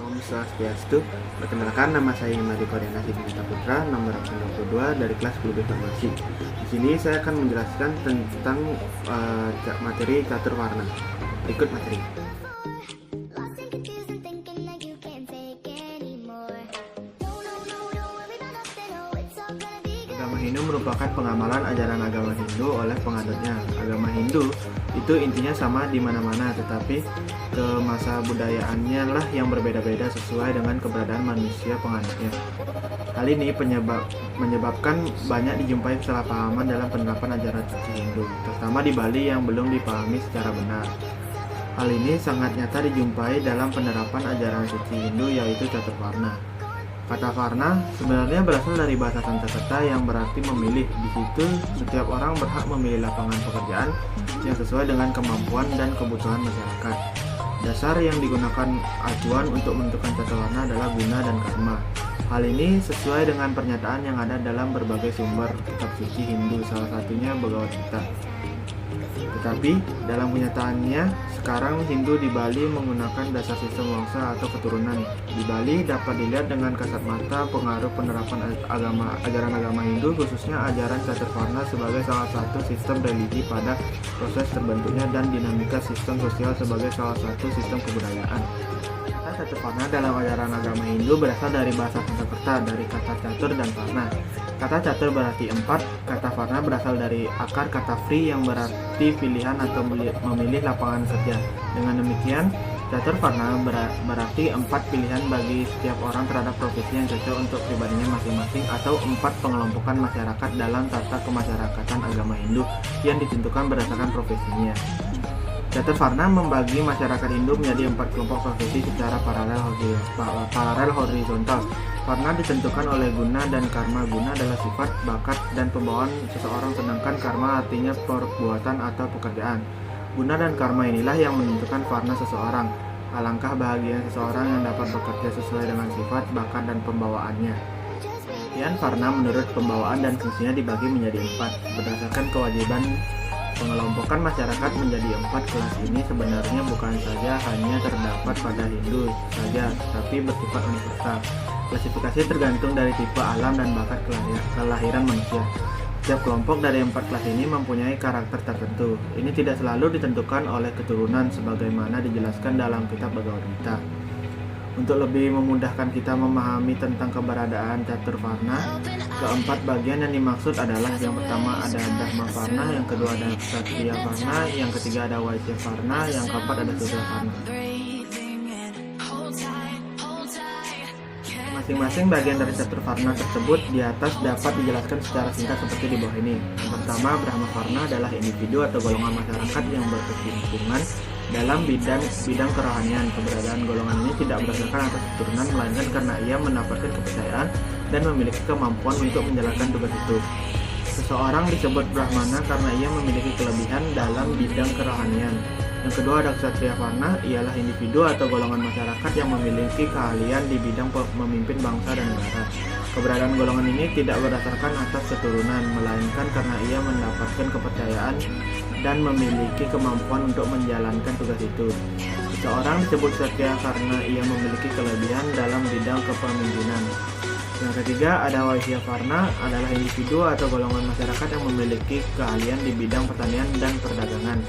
Om Swastiastu. Perkenalkan, nama saya Imadi Koryana Siddhartha Putra, nomor 22 dari kelas 10B Farmasi. Di sini saya akan menjelaskan tentang materi catur warna. Berikut materi. Agama Hindu merupakan pengamalan ajaran agama Hindu oleh penganutnya. Agama Hindu itu intinya sama di mana-mana, tetapi ke masa budayaannya lah yang berbeda-beda sesuai dengan keberadaan manusia penganutnya. Hal ini menyebabkan banyak dijumpai kesalahpahaman dalam penerapan ajaran suci Hindu, terutama di Bali yang belum dipahami secara benar. Hal ini sangat nyata dijumpai dalam penerapan ajaran suci Hindu, yaitu catur warna. Kata varna sebenarnya berasal dari bahasa Sanskerta yang berarti memilih. Di situ setiap orang berhak memilih lapangan pekerjaan yang sesuai dengan kemampuan dan kebutuhan masyarakat. Dasar yang digunakan acuan untuk menentukan catur warna adalah guna dan karma. Hal ini sesuai dengan pernyataan yang ada dalam berbagai sumber kitab suci Hindu, salah satunya Bhagavad Gita. Tetapi dalam kenyataannya, sekarang Hindu di Bali menggunakan dasar sistem wangsa atau keturunan. Di Bali dapat dilihat dengan kasat mata pengaruh penerapan ajaran agama Hindu, khususnya ajaran catur warna sebagai salah satu sistem religi pada proses terbentuknya dan dinamika sistem sosial sebagai salah satu sistem kebudayaan. Kata catur warna dalam ajaran agama Hindu berasal dari bahasa Sanskerta, dari kata catur dan varna. Kata catur berarti 4, kata varna berasal dari akar kata fri yang berarti pilihan atau memilih lapangan kerja. Dengan demikian, catur varna berarti 4 pilihan bagi setiap orang terhadap profesi yang cocok untuk pribadinya masing-masing, atau 4 pengelompokan masyarakat dalam tata kemasyarakatan agama Hindu yang ditentukan berdasarkan profesinya. Catur varna membagi masyarakat Hindu menjadi 4 kelompok profesi secara paralel horizontal. Varna ditentukan oleh guna dan karma. Guna adalah sifat, bakat, dan pembawaan seseorang, sedangkan karma artinya perbuatan atau pekerjaan. Guna dan karma inilah yang menentukan varna seseorang. Alangkah bahagia seseorang yang dapat bekerja sesuai dengan sifat, bakat, dan pembawaannya. Kemudian varna menurut pembawaan dan fungsinya dibagi menjadi 4 berdasarkan kewajiban. Pengelompokan masyarakat menjadi 4 kelas ini sebenarnya bukan saja hanya terdapat pada Hindu saja, tapi bersifat universal. Klasifikasi tergantung dari tipe alam dan bakat kelahiran manusia. Setiap kelompok dari 4 kelas ini mempunyai karakter tertentu. Ini tidak selalu ditentukan oleh keturunan sebagaimana dijelaskan dalam kitab Bhagavad Gita. Untuk lebih memudahkan kita memahami tentang keberadaan catur varna, keempat bagian yang dimaksud adalah: yang pertama ada Brahma varna, yang kedua ada Kshatriya varna, yang ketiga ada Vaishya varna, yang keempat ada Sudra varna. Masing-masing bagian dari catur varna tersebut di atas dapat dijelaskan secara singkat seperti di bawah ini. Yang pertama, Brahma varna adalah individu atau golongan masyarakat yang berkecimpungan dalam bidang kerohanian. Keberadaan golongan ini tidak berdasarkan atas keturunan, melainkan karena ia mendapatkan kepercayaan dan memiliki kemampuan untuk menjalankan tugas itu. Seseorang disebut Brahmana karena ia memiliki kelebihan dalam bidang kerohanian. Yang kedua ada Kshatriya varna, ialah individu atau golongan masyarakat yang memiliki keahlian di bidang memimpin bangsa dan negara. Keberadaan golongan ini tidak berdasarkan atas keturunan, melainkan karena ia mendapatkan kepercayaan dan memiliki kemampuan untuk menjalankan tugas itu. Seseorang disebut Kshatriya karena ia memiliki kelebihan dalam bidang kepemimpinan. Yang ketiga ada Vaishya varna, adalah individu atau golongan masyarakat yang memiliki keahlian di bidang pertanian dan perdagangan.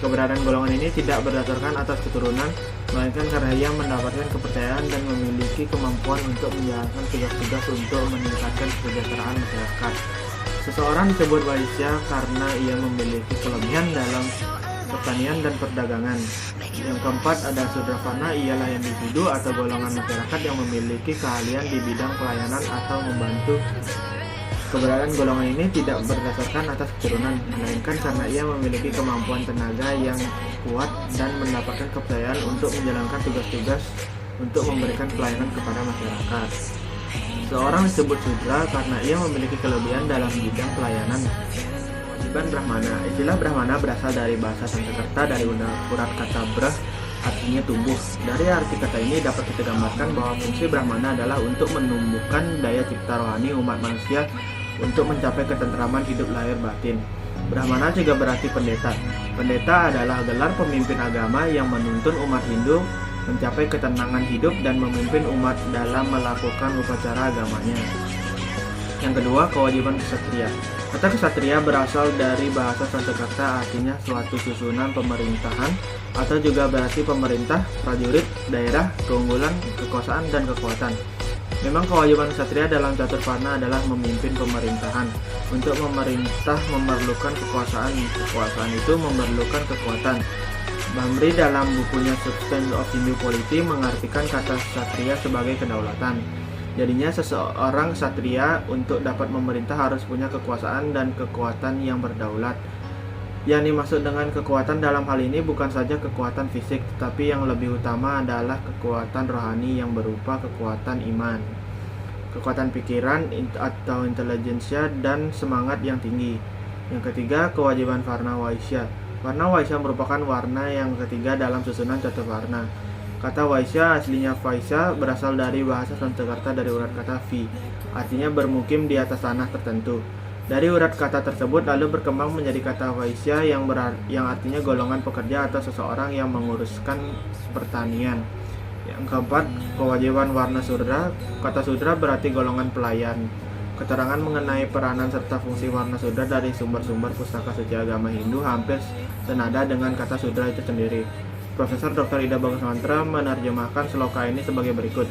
Keberadaan golongan ini tidak berdasarkan atas keturunan, melainkan karena ia mendapatkan kepercayaan dan memiliki kemampuan untuk menjalankan tugas-tugas untuk meningkatkan kesejahteraan masyarakat. Seseorang disebut Vaishya karena ia memiliki kelebihan dalam pertanian dan perdagangan. Yang keempat ada Sudra varna, ialah individu atau golongan masyarakat yang memiliki keahlian di bidang pelayanan atau membantu. Keberadaan golongan ini tidak berdasarkan atas keturunan, melainkan karena ia memiliki kemampuan tenaga yang kuat dan mendapatkan kepercayaan untuk menjalankan tugas-tugas untuk memberikan pelayanan kepada masyarakat. Seorang disebut Sudra karena ia memiliki kelebihan dalam bidang pelayanan. Kewajiban Brahmana. Istilah Brahmana berasal dari bahasa Sanskerta dari urat kata brah, artinya tumbuh. Dari arti kata ini dapat kita gambarkan bahwa fungsi Brahmana adalah untuk menumbuhkan daya cipta rohani umat manusia untuk mencapai ketentraman hidup lahir batin. Brahmana juga berarti pendeta. Pendeta adalah gelar pemimpin agama yang menuntun umat Hindu mencapai ketenangan hidup dan memimpin umat dalam melakukan upacara agamanya. Yang kedua, kewajiban ksatria. Kata ksatria berasal dari bahasa Sanskerta, artinya suatu susunan pemerintahan atau juga berarti pemerintah, prajurit, daerah, keunggulan, kekuasaan, dan kekuatan. Memang kewajiban ksatria dalam Caturvarna adalah memimpin pemerintahan. Untuk memerintah memerlukan kekuasaan, kekuasaan itu memerlukan kekuatan. Bhamri dalam bukunya Substance of Hindu Polity mengartikan kata ksatria sebagai kedaulatan. Jadinya seseorang ksatria untuk dapat memerintah harus punya kekuasaan dan kekuatan yang berdaulat. Yang dimaksud dengan kekuatan dalam hal ini bukan saja kekuatan fisik, tetapi yang lebih utama adalah kekuatan rohani yang berupa kekuatan iman, kekuatan pikiran atau intelijensia, dan semangat yang tinggi. Yang ketiga, kewajiban Varna Vaisya. Warna Vaisya merupakan warna yang ketiga dalam susunan Caturvarna. Kata Vaisya aslinya Vaisya berasal dari bahasa Sanskerta dari urat kata Vi, artinya bermukim di atas tanah tertentu. Dari urat kata tersebut lalu berkembang menjadi kata Vaisya yang artinya golongan pekerja atau seseorang yang menguruskan pertanian. Yang keempat, kewajiban warna Sudra. Kata Sudra berarti golongan pelayan. Keterangan mengenai peranan serta fungsi warna Sudra dari sumber-sumber pustaka suci agama Hindu hampir senada dengan kata Sudra itu sendiri. Profesor Dr. Ida Bagus Mantra menerjemahkan sloka ini sebagai berikut.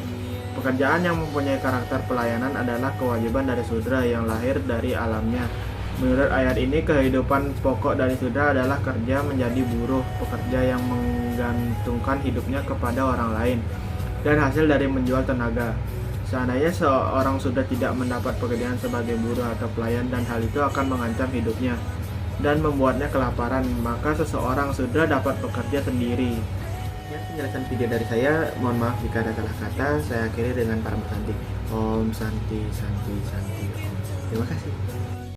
Pekerjaan yang mempunyai karakter pelayanan adalah kewajiban dari Sudra yang lahir dari alamnya. Menurut ayat ini, kehidupan pokok dari Sudra adalah kerja menjadi buruh, pekerja yang menggantungkan hidupnya kepada orang lain, dan hasil dari menjual tenaga. Seandainya seorang Sudra tidak mendapat pekerjaan sebagai buruh atau pelayan dan hal itu akan mengancam hidupnya dan membuatnya kelaparan, maka seseorang Sudra dapat bekerja sendiri. Ya, penjelasan video dari saya, mohon maaf jika ada salah kata. Saya akhiri dengan para Santi. Om Santi Santi Santi Om. Terima kasih.